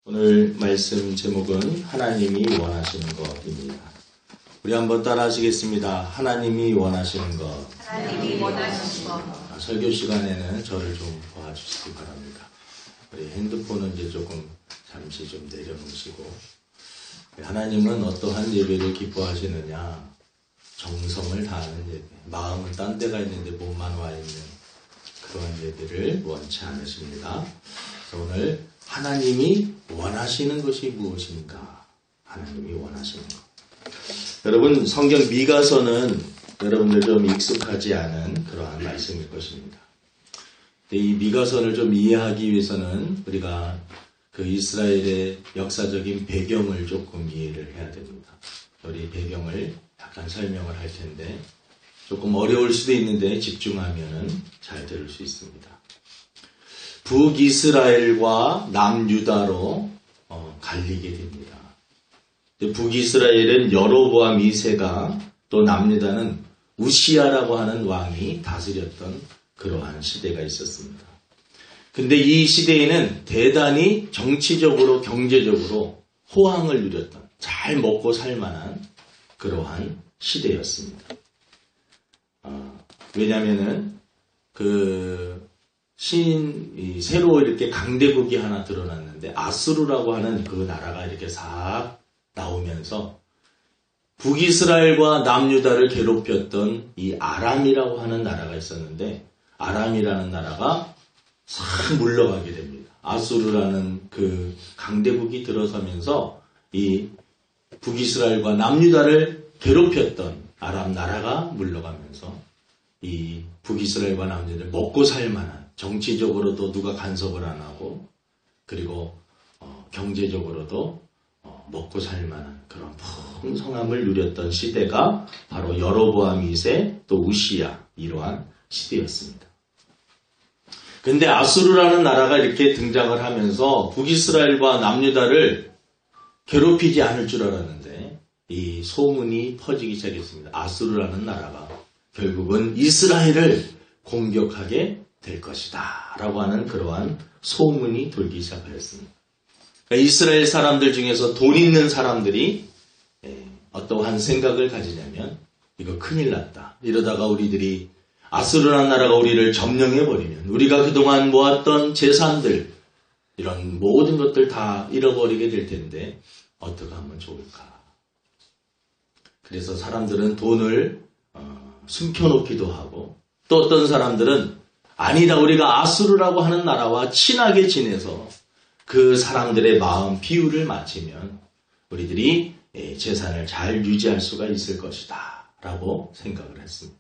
오늘 말씀 제목은 하나님이 원하시는 것입니다. 우리 한번 따라 하시겠습니다. 하나님이 원하시는 것. 하나님이 원하시는 것. 설교 시간에는 저를 좀 도와주시기 바랍니다. 우리 핸드폰은 이제 조금 잠시 좀 내려놓으시고, 하나님은 어떠한 예배를 기뻐하시느냐? 정성을 다하는 예배. 마음은 딴 데가 있는데 몸만 와 있는 그런 예배를 원치 않으십니다. 그래서 오늘 하나님이 원하시는 것이 무엇인가? 하나님이 원하시는 것. 여러분, 성경 미가서는 여러분들 좀 익숙하지 않은 그러한 말씀일 것입니다. 이 미가서를 좀 이해하기 위해서는 우리가 그 이스라엘의 역사적인 배경을 조금 이해를 해야 됩니다. 우리 배경을 약간 설명을 할 텐데 조금 어려울 수도 있는데 집중하면 잘 들을 수 있습니다. 북이스라엘과 남유다로 갈리게 됩니다. 북이스라엘은 여로보암 2세가 또 남유다는 우시야라고 하는 왕이 다스렸던 그러한 시대가 있었습니다. 근데 이 시대에는 대단히 정치적으로 경제적으로 호황을 누렸던 잘 먹고 살만한 그러한 시대였습니다. 왜냐면은 새로 이렇게 강대국이 하나 드러났는데 아수르라고 하는 그 나라가 이렇게 싹 나오면서 북이스라엘과 남유다를 괴롭혔던 이 아람이라고 하는 나라가 있었는데 아람이라는 나라가 싹 물러가게 됩니다. 아수르라는 그 강대국이 들어서면서 이 북이스라엘과 남유다를 괴롭혔던 아람 나라가 물러가면서 이 북이스라엘과 남유다를 먹고 살 만한 정치적으로도 누가 간섭을 안 하고 그리고 경제적으로도 먹고 살 만한 그런 풍성함을 누렸던 시대가 바로 여로보암 2세 또 우시야 이러한 시대였습니다. 근데 아수르라는 나라가 이렇게 등장을 하면서 북이스라엘과 남유다를 괴롭히지 않을 줄 알았는데 이 소문이 퍼지기 시작했습니다. 아수르라는 나라가 결국은 이스라엘을 공격하게 될 것이다 라고 하는 그러한 소문이 돌기 시작하였습니다. 그러니까 이스라엘 사람들 중에서 돈 있는 사람들이 어떠한 생각을 가지냐면 이거 큰일 났다. 이러다가 우리들이 아수르라는 나라가 우리를 점령해버리면 우리가 그동안 모았던 재산들 이런 모든 것들 다 잃어버리게 될 텐데 어떻게 하면 좋을까. 그래서 사람들은 돈을 숨겨놓기도 하고 또 어떤 사람들은 아니다 우리가 아수르라고 하는 나라와 친하게 지내서 그 사람들의 마음 비율을 맞추면 우리들이 재산을 잘 유지할 수가 있을 것이다 라고 생각을 했습니다.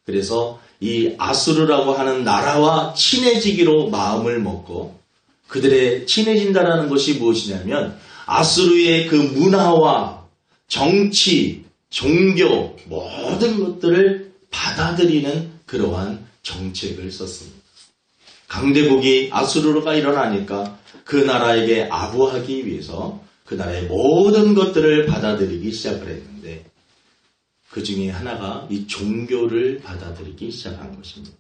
그래서 이 아수르라고 하는 나라와 친해지기로 마음을 먹고 그들의 친해진다라는 것이 무엇이냐면 아수르의 그 문화와 정치, 종교 모든 것들을 받아들이는 그러한 정책을 썼습니다. 강대국이 아수르가 일어나니까 그 나라에게 아부하기 위해서 그 나라의 모든 것들을 받아들이기 시작을 했는데 그 중에 하나가 이 종교를 받아들이기 시작한 것입니다.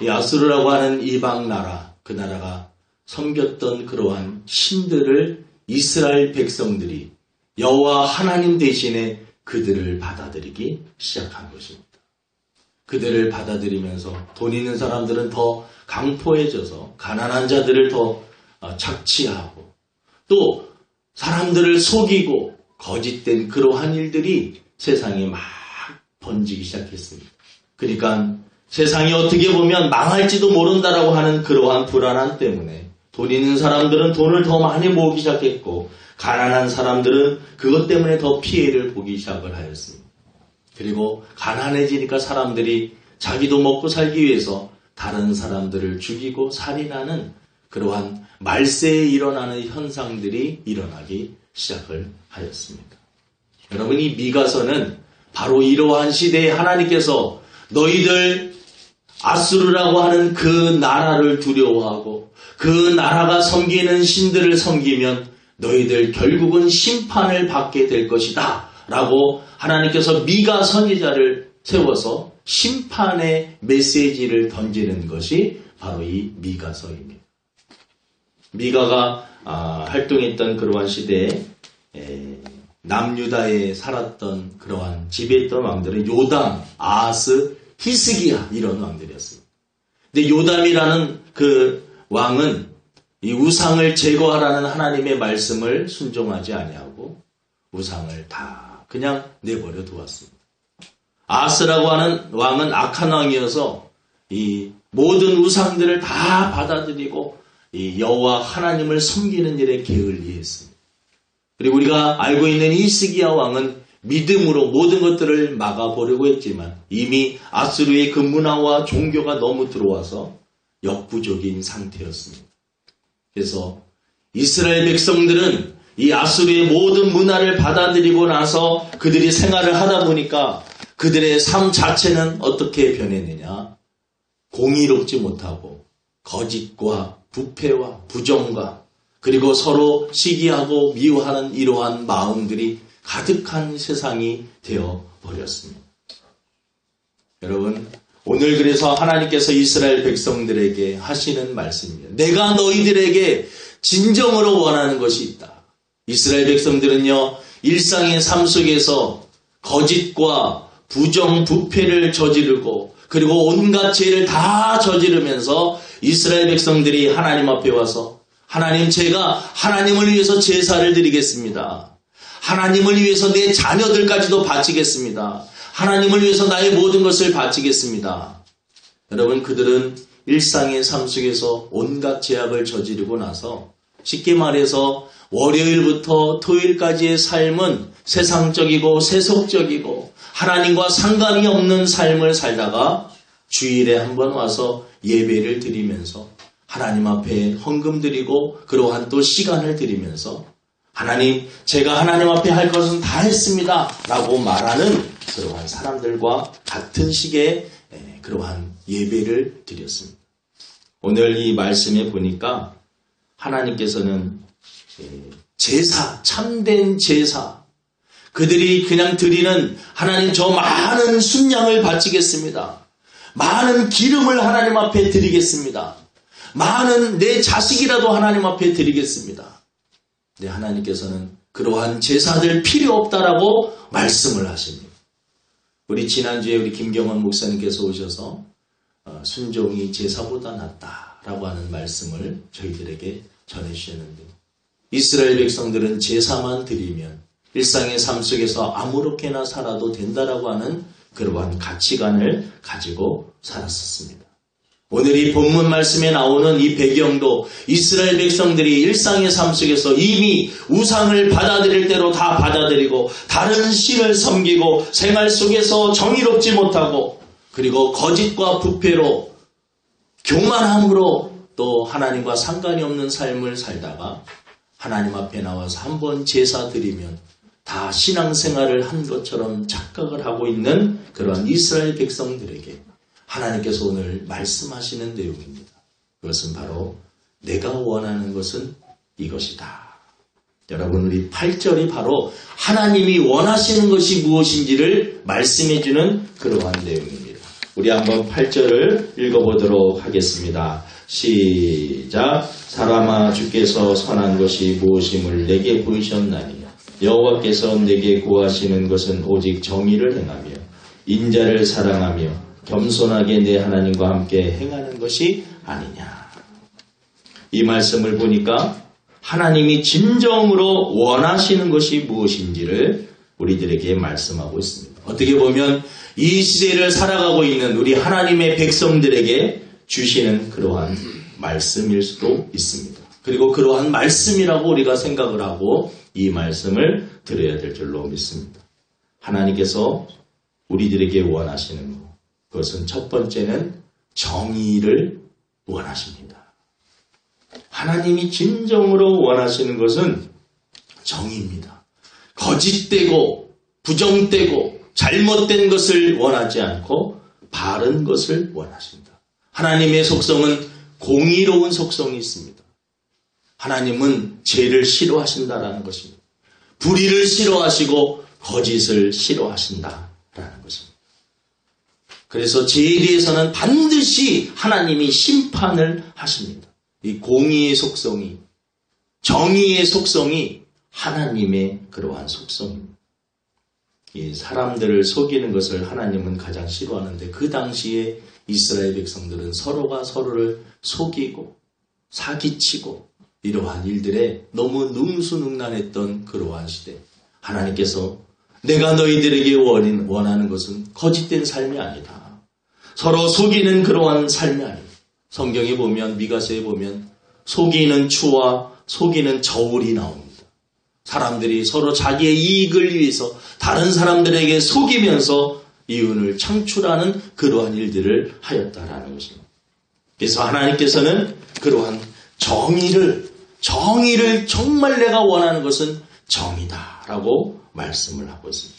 이 아수르라고 하는 이방 나라, 그 나라가 섬겼던 그러한 신들을 이스라엘 백성들이 여호와 하나님 대신에 그들을 받아들이기 시작한 것입니다. 그들을 받아들이면서 돈 있는 사람들은 더 강포해져서 가난한 자들을 더 착취하고 또 사람들을 속이고 거짓된 그러한 일들이 세상에 막 번지기 시작했습니다. 그러니까 세상이 어떻게 보면 망할지도 모른다라고 하는 그러한 불안함 때문에 돈 있는 사람들은 돈을 더 많이 모으기 시작했고 가난한 사람들은 그것 때문에 더 피해를 보기 시작을 하였습니다. 그리고 가난해지니까 사람들이 자기도 먹고 살기 위해서 다른 사람들을 죽이고 살인하는 그러한 말세에 일어나는 현상들이 일어나기 시작을 하였습니다. 여러분 이 미가서는 바로 이러한 시대에 하나님께서 너희들 아수르라고 하는 그 나라를 두려워하고 그 나라가 섬기는 신들을 섬기면 너희들 결국은 심판을 받게 될 것이다 라고 하나님께서 미가 선지자를 세워서 심판의 메시지를 던지는 것이 바로 이 미가서입니다. 미가가 활동했던 그러한 시대에 남유다에 살았던 그러한 지배했던 왕들은 요담, 아하스, 히스기야 이런 왕들이었습니다. 근데 요담이라는 그 왕은 이 우상을 제거하라는 하나님의 말씀을 순종하지 아니하고 우상을 다 그냥 내버려 두었습니다. 아하스라고 하는 왕은 악한 왕이어서 이 모든 우상들을 다 받아들이고 이 여호와 하나님을 섬기는 일에 게을리했습니다. 그리고 우리가 알고 있는 히스기야 왕은 믿음으로 모든 것들을 막아보려고 했지만 이미 아수르의 그 문화와 종교가 너무 들어와서 역부족인 상태였습니다. 그래서 이스라엘 백성들은 이 아수르의 모든 문화를 받아들이고 나서 그들이 생활을 하다 보니까 그들의 삶 자체는 어떻게 변했느냐? 공의롭지 못하고 거짓과 부패와 부정과 그리고 서로 시기하고 미워하는 이러한 마음들이 가득한 세상이 되어버렸습니다. 여러분, 오늘 그래서 하나님께서 이스라엘 백성들에게 하시는 말씀입니다. 내가 너희들에게 진정으로 원하는 것이 있다. 이스라엘 백성들은요, 일상의 삶 속에서 거짓과 부정, 부패를 저지르고 그리고 온갖 죄를 다 저지르면서 이스라엘 백성들이 하나님 앞에 와서 하나님, 제가 하나님을 위해서 제사를 드리겠습니다. 하나님을 위해서 내 자녀들까지도 바치겠습니다. 하나님을 위해서 나의 모든 것을 바치겠습니다. 여러분, 그들은 일상의 삶 속에서 온갖 죄악을 저지르고 나서 쉽게 말해서 월요일부터 토요일까지의 삶은 세상적이고 세속적이고 하나님과 상관이 없는 삶을 살다가 주일에 한번 와서 예배를 드리면서 하나님 앞에 헌금 드리고 그러한 또 시간을 드리면서 하나님, 제가 하나님 앞에 할 것은 다 했습니다 라고 말하는 그러한 사람들과 같은 식의 그러한 예배를 드렸습니다. 오늘 이 말씀에 보니까 하나님께서는 제사, 참된 제사, 그들이 그냥 드리는 하나님 저 많은 순양을 바치겠습니다. 많은 기름을 하나님 앞에 드리겠습니다. 많은 내 자식이라도 하나님 앞에 드리겠습니다. 네, 하나님께서는 그러한 제사들 필요 없다라고 말씀을 하십니다. 우리 지난주에 우리 김경원 목사님께서 오셔서 순종이 제사보다 낫다라고 하는 말씀을 저희들에게 전해주셨는데 이스라엘 백성들은 제사만 드리면 일상의 삶 속에서 아무렇게나 살아도 된다라고 하는 그러한 가치관을 가지고 살았었습니다. 오늘 이 본문 말씀에 나오는 이 배경도 이스라엘 백성들이 일상의 삶 속에서 이미 우상을 받아들일 대로 다 받아들이고 다른 신을 섬기고 생활 속에서 정의롭지 못하고 그리고 거짓과 부패로 교만함으로 또 하나님과 상관이 없는 삶을 살다가 하나님 앞에 나와서 한번 제사 드리면 다 신앙생활을 한 것처럼 착각을 하고 있는 그러한 이스라엘 백성들에게 하나님께서 오늘 말씀하시는 내용입니다. 그것은 바로 내가 원하는 것은 이것이다. 여러분, 우리 8절이 바로 하나님이 원하시는 것이 무엇인지를 말씀해주는 그러한 내용입니다. 우리 한번 8절을 읽어보도록 하겠습니다. 시작. 사람아, 주께서 선한 것이 무엇임을 내게 보이셨나니 여호와께서 내게 구하시는 것은 오직 정의를 행하며 인자를 사랑하며 겸손하게 내 하나님과 함께 행하는 것이 아니냐. 이 말씀을 보니까 하나님이 진정으로 원하시는 것이 무엇인지를 우리들에게 말씀하고 있습니다. 어떻게 보면 이 시대를 살아가고 있는 우리 하나님의 백성들에게 주시는 그러한 말씀일 수도 있습니다. 그리고 그러한 말씀이라고 우리가 생각을 하고 이 말씀을 들어야 될 줄로 믿습니다. 하나님께서 우리들에게 원하시는 것, 그것은 첫 번째는 정의를 원하십니다. 하나님이 진정으로 원하시는 것은 정의입니다. 거짓되고 부정되고 잘못된 것을 원하지 않고 바른 것을 원하십니다. 하나님의 속성은 공의로운 속성이 있습니다. 하나님은 죄를 싫어하신다라는 것입니다. 불의를 싫어하시고 거짓을 싫어하신다라는 것입니다. 그래서 죄에 대해서는 반드시 하나님이 심판을 하십니다. 이 공의의 속성이 정의의 속성이 하나님의 그러한 속성입니다. 이 사람들을 속이는 것을 하나님은 가장 싫어하는데 그 당시에 이스라엘 백성들은 서로가 서로를 속이고 사기치고 이러한 일들에 너무 능수능란했던 그러한 시대. 하나님께서 내가 너희들에게 원하는 것은 거짓된 삶이 아니다. 서로 속이는 그러한 삶이 아니다. 성경에 보면 미가서에 보면 속이는 추와 속이는 저울이 나옵니다. 사람들이 서로 자기의 이익을 위해서 다른 사람들에게 속이면서 이윤을 창출하는 그러한 일들을 하였다라는 것입니다. 그래서 하나님께서는 그러한 정의를 정말 내가 원하는 것은 정의다라고 말씀을 하고 있습니다.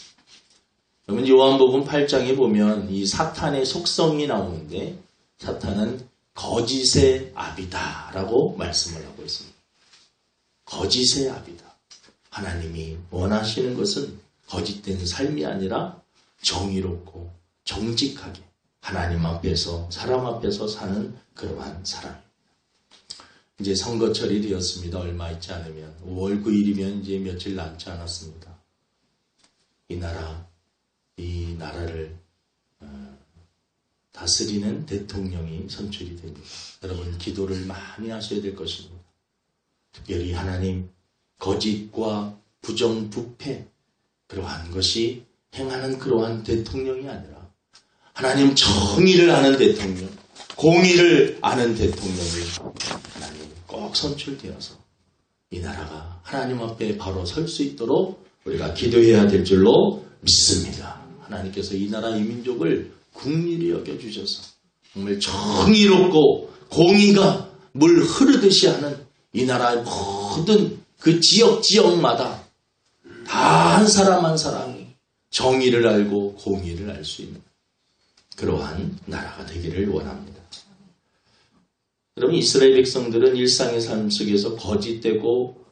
그러면 요한복음 8장에 보면 이 사탄의 속성이 나오는데 사탄은 거짓의 아비다라고 말씀을 하고 있습니다. 거짓의 아비다. 하나님이 원하시는 것은 거짓된 삶이 아니라 정의롭고 정직하게 하나님 앞에서 사람 앞에서 사는 그러한 사람입니다. 이제 선거철이 되었습니다. 얼마 있지 않으면 5월 9일이면 이제 며칠 남지 않았습니다. 이 나라를 다스리는 대통령이 선출이 됩니다. 여러분 기도를 많이 하셔야 될 것입니다. 특별히 하나님 거짓과 부정부패 그러한 것이 행하는 그러한 대통령이 아니라 하나님 정의를 아는 대통령, 공의를 아는 대통령이 하나님 꼭 선출되어서 이 나라가 하나님 앞에 바로 설 수 있도록 우리가 기도해야 될 줄로 믿습니다. 하나님께서 이 나라 이 민족을 긍휼히 여겨주셔서 정말 정의롭고 공의가 물 흐르듯이 하는 이 나라의 모든 그 지역마다 다 한 사람 한 사람이 정의를 알고 공의를 알 수 있는 그러한 나라가 되기를 원합니다. 여러분 이스라엘 백성들은 일상의 삶 속에서 거짓되고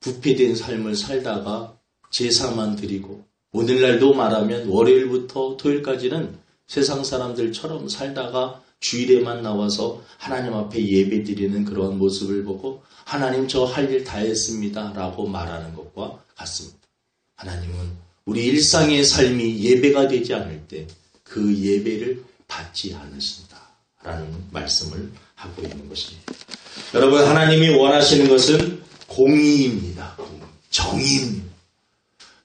부패된 삶을 살다가 제사만 드리고 오늘날도 말하면 월요일부터 토요일까지는 세상 사람들처럼 살다가 주일에만 나와서 하나님 앞에 예배 드리는 그런 모습을 보고 하나님 저 할 일 다 했습니다 라고 말하는 것과 같습니다. 하나님은 우리 일상의 삶이 예배가 되지 않을 때 그 예배를 받지 않으신다 라는 말씀을 하고 있는 것입니다. 여러분 하나님이 원하시는 것은 공의입니다. 정의입니다.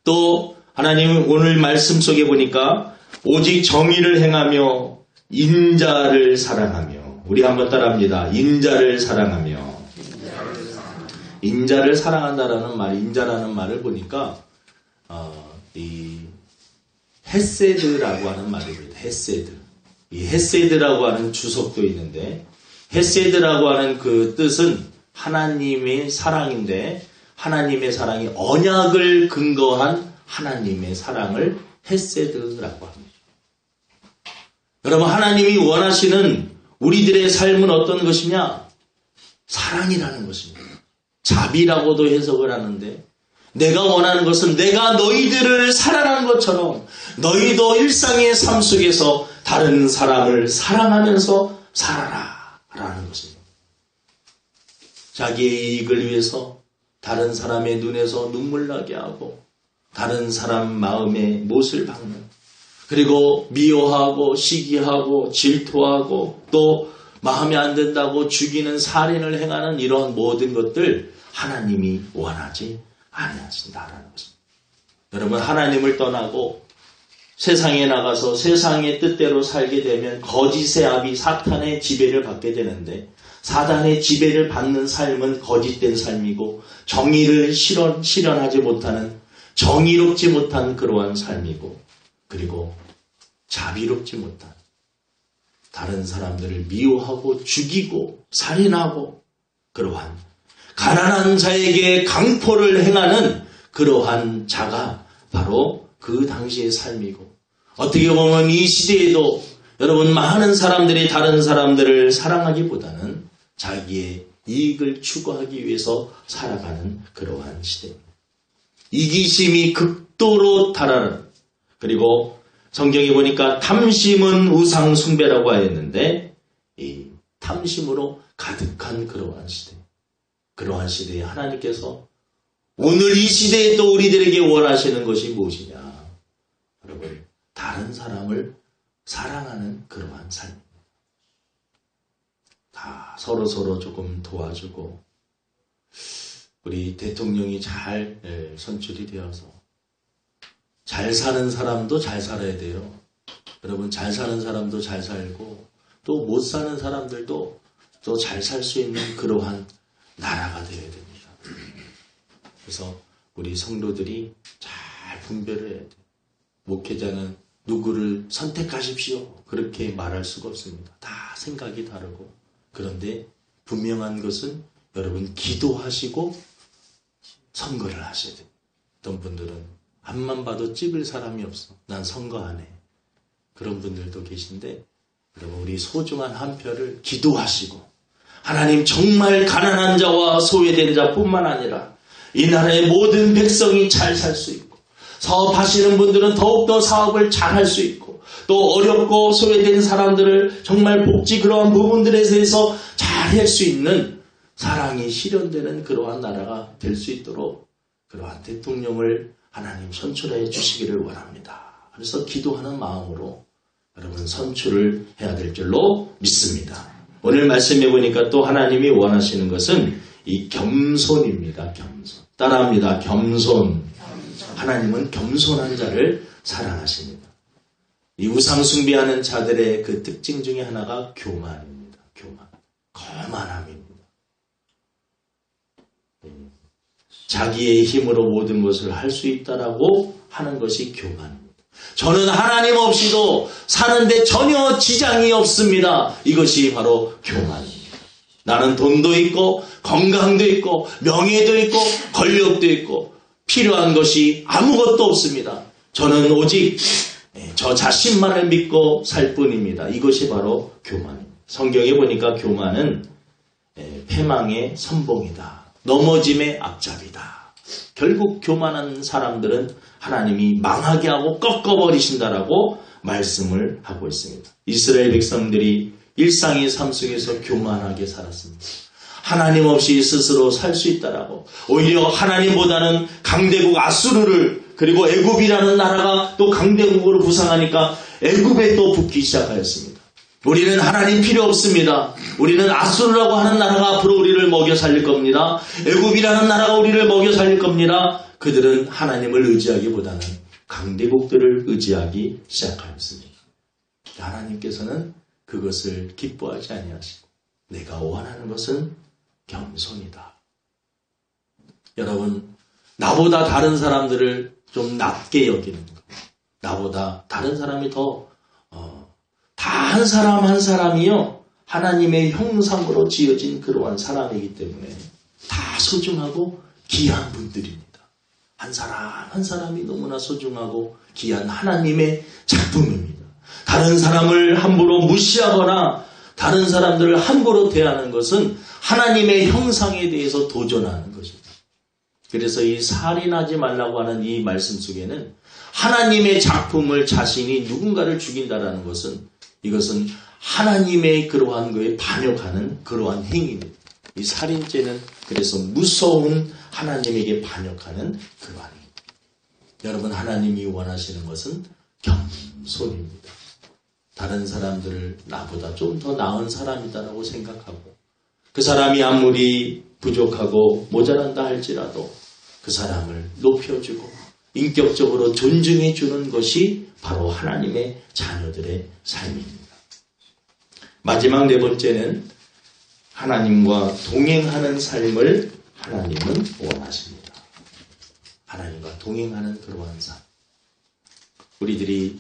또 하나님은 오늘 말씀 속에 보니까 오직 정의를 행하며 인자를 사랑하며 우리 한번 따라합니다. 인자를 사랑하며 인자를 사랑한다라는 말, 인자라는 말을 보니까 이 헤세드라고 하는 말입니다. 헤세드. 이 헤세드라고 하는 주석도 있는데 헤세드라고 하는 그 뜻은 하나님의 사랑인데 하나님의 사랑이 언약을 근거한 하나님의 사랑을 헤세드라고 합니다. 여러분 하나님이 원하시는 우리들의 삶은 어떤 것이냐? 사랑이라는 것입니다. 자비라고도 해석을 하는데 내가 원하는 것은 내가 너희들을 사랑한 것처럼 너희도 일상의 삶 속에서 다른 사람을 사랑하면서 살아라 라는 것입니다. 자기의 이익을 위해서 다른 사람의 눈에서 눈물 나게 하고 다른 사람 마음에 못을 박는 그리고 미워하고 시기하고 질투하고 또 마음에 안 든다고 죽이는 살인을 행하는 이러한 모든 것들 하나님이 원하지 아니하신다라는 것입니다. 여러분 하나님을 떠나고 세상에 나가서 세상의 뜻대로 살게 되면 거짓의 아비 사탄의 지배를 받게 되는데 사단의 지배를 받는 삶은 거짓된 삶이고 정의를 실현하지 못하는 정의롭지 못한 그러한 삶이고 그리고 자비롭지 못한 다른 사람들을 미워하고 죽이고 살인하고 그러한 가난한 자에게 강포를 행하는 그러한 자가 바로 그 당시의 삶이고 어떻게 보면 이 시대에도 여러분 많은 사람들이 다른 사람들을 사랑하기보다는 자기의 이익을 추구하기 위해서 살아가는 그러한 시대입니다. 이기심이 극도로 달하는 그리고 성경에 보니까 탐심은 우상 숭배라고 하였는데 이 탐심으로 가득한 그러한 시대. 그러한 시대에 하나님께서 오늘 이 시대에 또 우리들에게 원하시는 것이 무엇이냐? 여러분, 다른 사람을 사랑하는 그러한 삶입니다. 다 서로 조금 도와주고 우리 대통령이 잘 선출이 되어서 잘 사는 사람도 잘 살아야 돼요. 여러분, 잘 사는 사람도 잘 살고 또 못 사는 사람들도 또 잘 살 수 있는 그러한 나라가 되어야 됩니다. 그래서 우리 성도들이 잘 분별을 해야 돼요. 목회자는 누구를 선택하십시오. 그렇게 말할 수가 없습니다. 다 생각이 다르고. 그런데 분명한 것은 여러분 기도하시고 선거를 하셔야 돼요. 어떤 분들은 앞만 봐도 찍을 사람이 없어. 난 선거 안 해. 그런 분들도 계신데 여러분 우리 소중한 한 표를 기도하시고 하나님 정말 가난한 자와 소외된 자뿐만 아니라 이 나라의 모든 백성이 잘 살 수 있고 사업하시는 분들은 더욱더 사업을 잘 할 수 있고 또 어렵고 소외된 사람들을 정말 복지 그러한 부분들에 대해서 잘 할 수 있는 사랑이 실현되는 그러한 나라가 될 수 있도록 그러한 대통령을 하나님 선출해 주시기를 원합니다. 그래서 기도하는 마음으로 여러분 선출을 해야 될 줄로 믿습니다. 오늘 말씀해 보니까 또 하나님이 원하시는 것은 이 겸손입니다. 겸손. 따라합니다. 겸손. 하나님은 겸손한 자를 사랑하십니다. 이 우상 숭배하는 자들의 그 특징 중에 하나가 교만입니다. 교만. 거만함입니다. 자기의 힘으로 모든 것을 할 수 있다라고 하는 것이 교만입니다. 저는 하나님 없이도 사는데 전혀 지장이 없습니다. 이것이 바로 교만입니다. 나는 돈도 있고 건강도 있고 명예도 있고 권력도 있고 필요한 것이 아무것도 없습니다. 저는 오직 저 자신만을 믿고 살 뿐입니다. 이것이 바로 교만입니다. 성경에 보니까 교만은 패망의 선봉이다. 넘어짐의 앞잡이다. 결국 교만한 사람들은 하나님이 망하게 하고 꺾어버리신다라고 말씀을 하고 있습니다. 이스라엘 백성들이 일상의 삶 속에서 교만하게 살았습니다. 하나님 없이 스스로 살 수 있다라고 오히려 하나님보다는 강대국 아수르를 그리고 애굽이라는 나라가 또 강대국으로 부상하니까 애굽에 또 붙기 시작하였습니다. 우리는 하나님 필요 없습니다. 우리는 아수르라고 하는 나라가 앞으로 우리를 먹여 살릴 겁니다. 애굽이라는 나라가 우리를 먹여 살릴 겁니다. 그들은 하나님을 의지하기보다는 강대국들을 의지하기 시작하였습니다. 하나님께서는 그것을 기뻐하지 아니하시고 내가 원하는 것은 겸손이다. 여러분, 나보다 다른 사람들을 좀 낮게 여기는 것. 나보다 다른 사람이 다 한 사람 한 사람이요. 하나님의 형상으로 지어진 그러한 사람이기 때문에 다 소중하고 귀한 분들입니다. 한 사람 한 사람이 너무나 소중하고 귀한 하나님의 작품입니다. 다른 사람을 함부로 무시하거나 다른 사람들을 함부로 대하는 것은 하나님의 형상에 대해서 도전하는 것입니다. 그래서 이 살인하지 말라고 하는 이 말씀 속에는 하나님의 작품을 자신이 누군가를 죽인다라는 것은 이것은 하나님의 그러한 거에 반역하는 그러한 행위입니다. 이 살인죄는 그래서 무서운 하나님에게 반역하는 그러한 행위. 여러분, 하나님이 원하시는 것은 겸손입니다. 다른 사람들을 나보다 좀 더 나은 사람이다라고 생각하고 그 사람이 아무리 부족하고 모자란다 할지라도 그 사람을 높여주고 인격적으로 존중해 주는 것이 바로 하나님의 자녀들의 삶입니다. 마지막 네 번째는 하나님과 동행하는 삶을 하나님은 원하십니다. 하나님과 동행하는 그러한 삶. 우리들이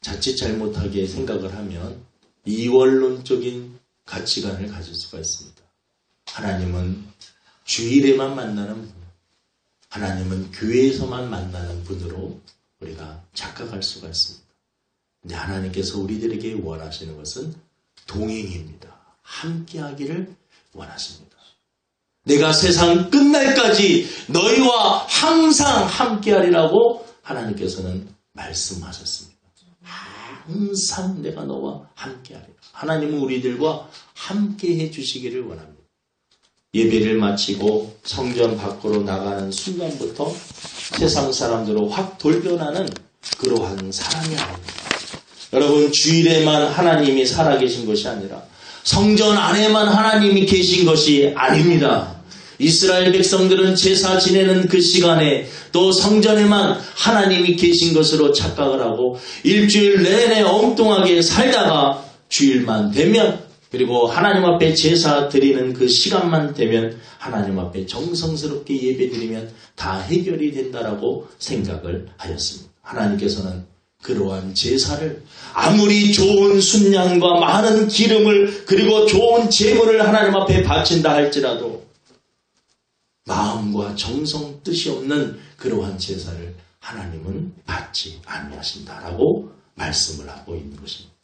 자칫 잘못하게 생각을 하면 이원론적인 가치관을 가질 수가 있습니다. 하나님은 주일에만 만나는 분, 하나님은 교회에서만 만나는 분으로 우리가 착각할 수가 있습니다. 근데 하나님께서 우리들에게 원하시는 것은 동행입니다. 함께하기를 원하십니다. 내가 세상 끝날까지 너희와 항상 함께하리라고 하나님께서는 말씀하셨습니다. 항상 내가 너와 함께하리라. 하나님은 우리들과 함께해 주시기를 원합니다. 예배를 마치고 성전 밖으로 나가는 순간부터 세상 사람들로 확 돌변하는 그러한 사람이 아닙니다. 여러분, 주일에만 하나님이 살아계신 것이 아니라 성전 안에만 하나님이 계신 것이 아닙니다. 이스라엘 백성들은 제사 지내는 그 시간에 또 성전에만 하나님이 계신 것으로 착각을 하고 일주일 내내 엉뚱하게 살다가 주일만 되면, 그리고 하나님 앞에 제사 드리는 그 시간만 되면 하나님 앞에 정성스럽게 예배드리면 다 해결이 된다라고 생각을 하였습니다. 하나님께서는 그러한 제사를, 아무리 좋은 순양과 많은 기름을 그리고 좋은 제물을 하나님 앞에 바친다 할지라도 마음과 정성 뜻이 없는 그러한 제사를 하나님은 받지 아니하신다라고 말씀을 하고 있는 것입니다.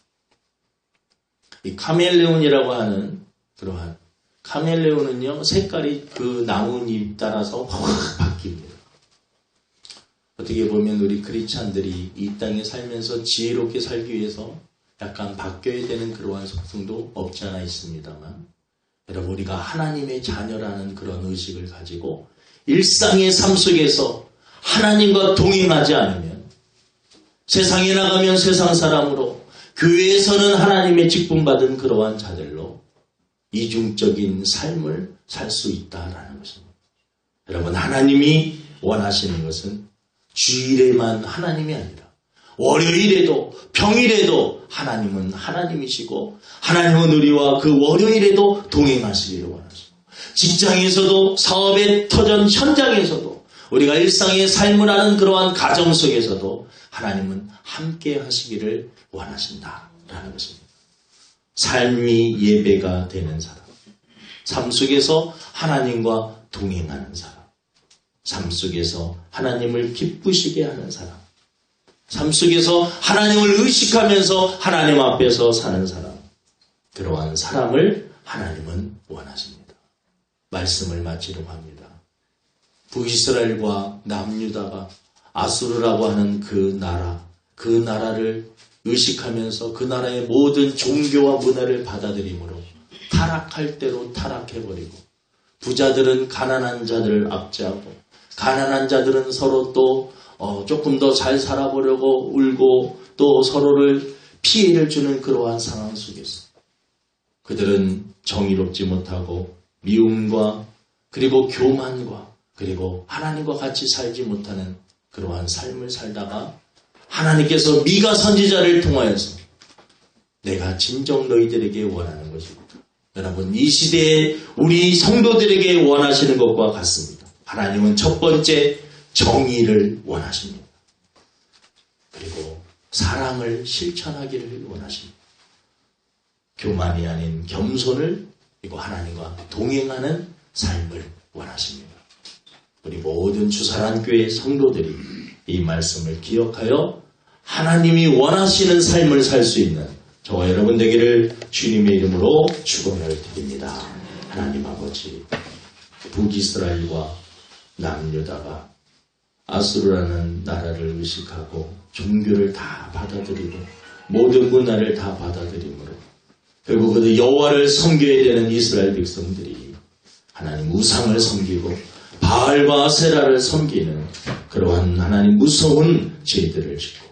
이 카멜레온이라고 하는 그러한, 카멜레온은요 색깔이 그 나뭇잎 따라서 확 바뀝니다. 어떻게 보면 우리 크리스찬들이 이 땅에 살면서 지혜롭게 살기 위해서 약간 바뀌어야 되는 그러한 속성도 없지 않아 있습니다만, 여러분, 우리가 하나님의 자녀라는 그런 의식을 가지고 일상의 삶 속에서 하나님과 동행하지 않으면, 세상에 나가면 세상 사람으로, 교회에서는 하나님의 직분받은 그러한 자들로 이중적인 삶을 살 수 있다라는 것입니다. 여러분, 하나님이 원하시는 것은 주일에만 하나님이 아니라 월요일에도 평일에도 하나님은 하나님이시고, 하나님은 우리와 그 월요일에도 동행하시기를 원하시고, 직장에서도 사업의 터전 현장에서도 우리가 일상의 삶을 하는 그러한 가정 속에서도 하나님은 함께 하시기를 원하신다라는 것입니다. 삶이 예배가 되는 사람, 삶 속에서 하나님과 동행하는 사람, 삶 속에서 하나님을 기쁘시게 하는 사람, 삶 속에서 하나님을 의식하면서 하나님 앞에서 사는 사람, 그러한 사람을 하나님은 원하십니다. 말씀을 마치려고 합니다. 북이스라엘과 남유다가 아수르라고 하는 그 나라를 의식하면서 그 나라의 모든 종교와 문화를 받아들이므로 타락할 대로 타락해버리고, 부자들은 가난한 자들을 압제하고, 가난한 자들은 서로 또 조금 더 잘 살아보려고 울고 또 서로를 피해를 주는 그러한 상황 속에서 그들은 정의롭지 못하고 미움과 그리고 교만과 그리고 하나님과 같이 살지 못하는 그러한 삶을 살다가 하나님께서 미가 선지자를 통하여서 내가 진정 너희들에게 원하는 것입니다. 여러분, 이 시대에 우리 성도들에게 원하시는 것과 같습니다. 하나님은 첫 번째 정의를 원하십니다. 그리고 사랑을 실천하기를 원하십니다. 교만이 아닌 겸손을, 그리고 하나님과 동행하는 삶을 원하십니다. 우리 모든 주사랑교회 성도들이 이 말씀을 기억하여 하나님이 원하시는 삶을 살 수 있는 저와 여러분 되기를 주님의 이름으로 축원을 드립니다. 하나님 아버지, 북이스라엘과 남유다가 아수르라는 나라를 의식하고 종교를 다 받아들이고 모든 문화를 다 받아들이므로 결국 그 여호와를 섬겨야 되는 이스라엘 백성들이 하나님 우상을 섬기고 바알과 아세라를 섬기는 그러한 하나님 무서운 죄들을 짓고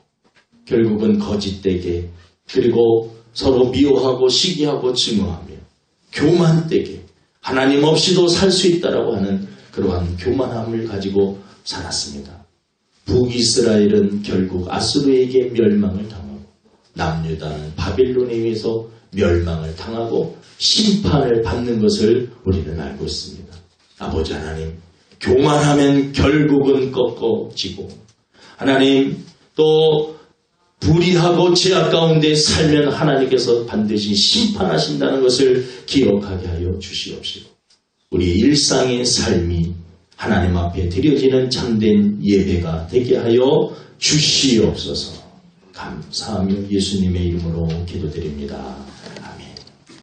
결국은 거짓되게, 그리고 서로 미워하고 시기하고 증오하며 교만되게 하나님 없이도 살 수 있다라고 하는 그러한 교만함을 가지고 살았습니다. 북이스라엘은 결국 아수르에게 멸망을 당하고 남유다는 바빌론에 의해서 멸망을 당하고 심판을 받는 것을 우리는 알고 있습니다. 아버지 하나님, 교만하면 결국은 꺾어지고 하나님 또 불의하고 죄악 가운데 살면 하나님께서 반드시 심판하신다는 것을 기억하게 하여 주시옵시고 우리 일상의 삶이 하나님 앞에 드려지는 참된 예배가 되게 하여 주시옵소서. 감사하며 예수님의 이름으로 기도드립니다.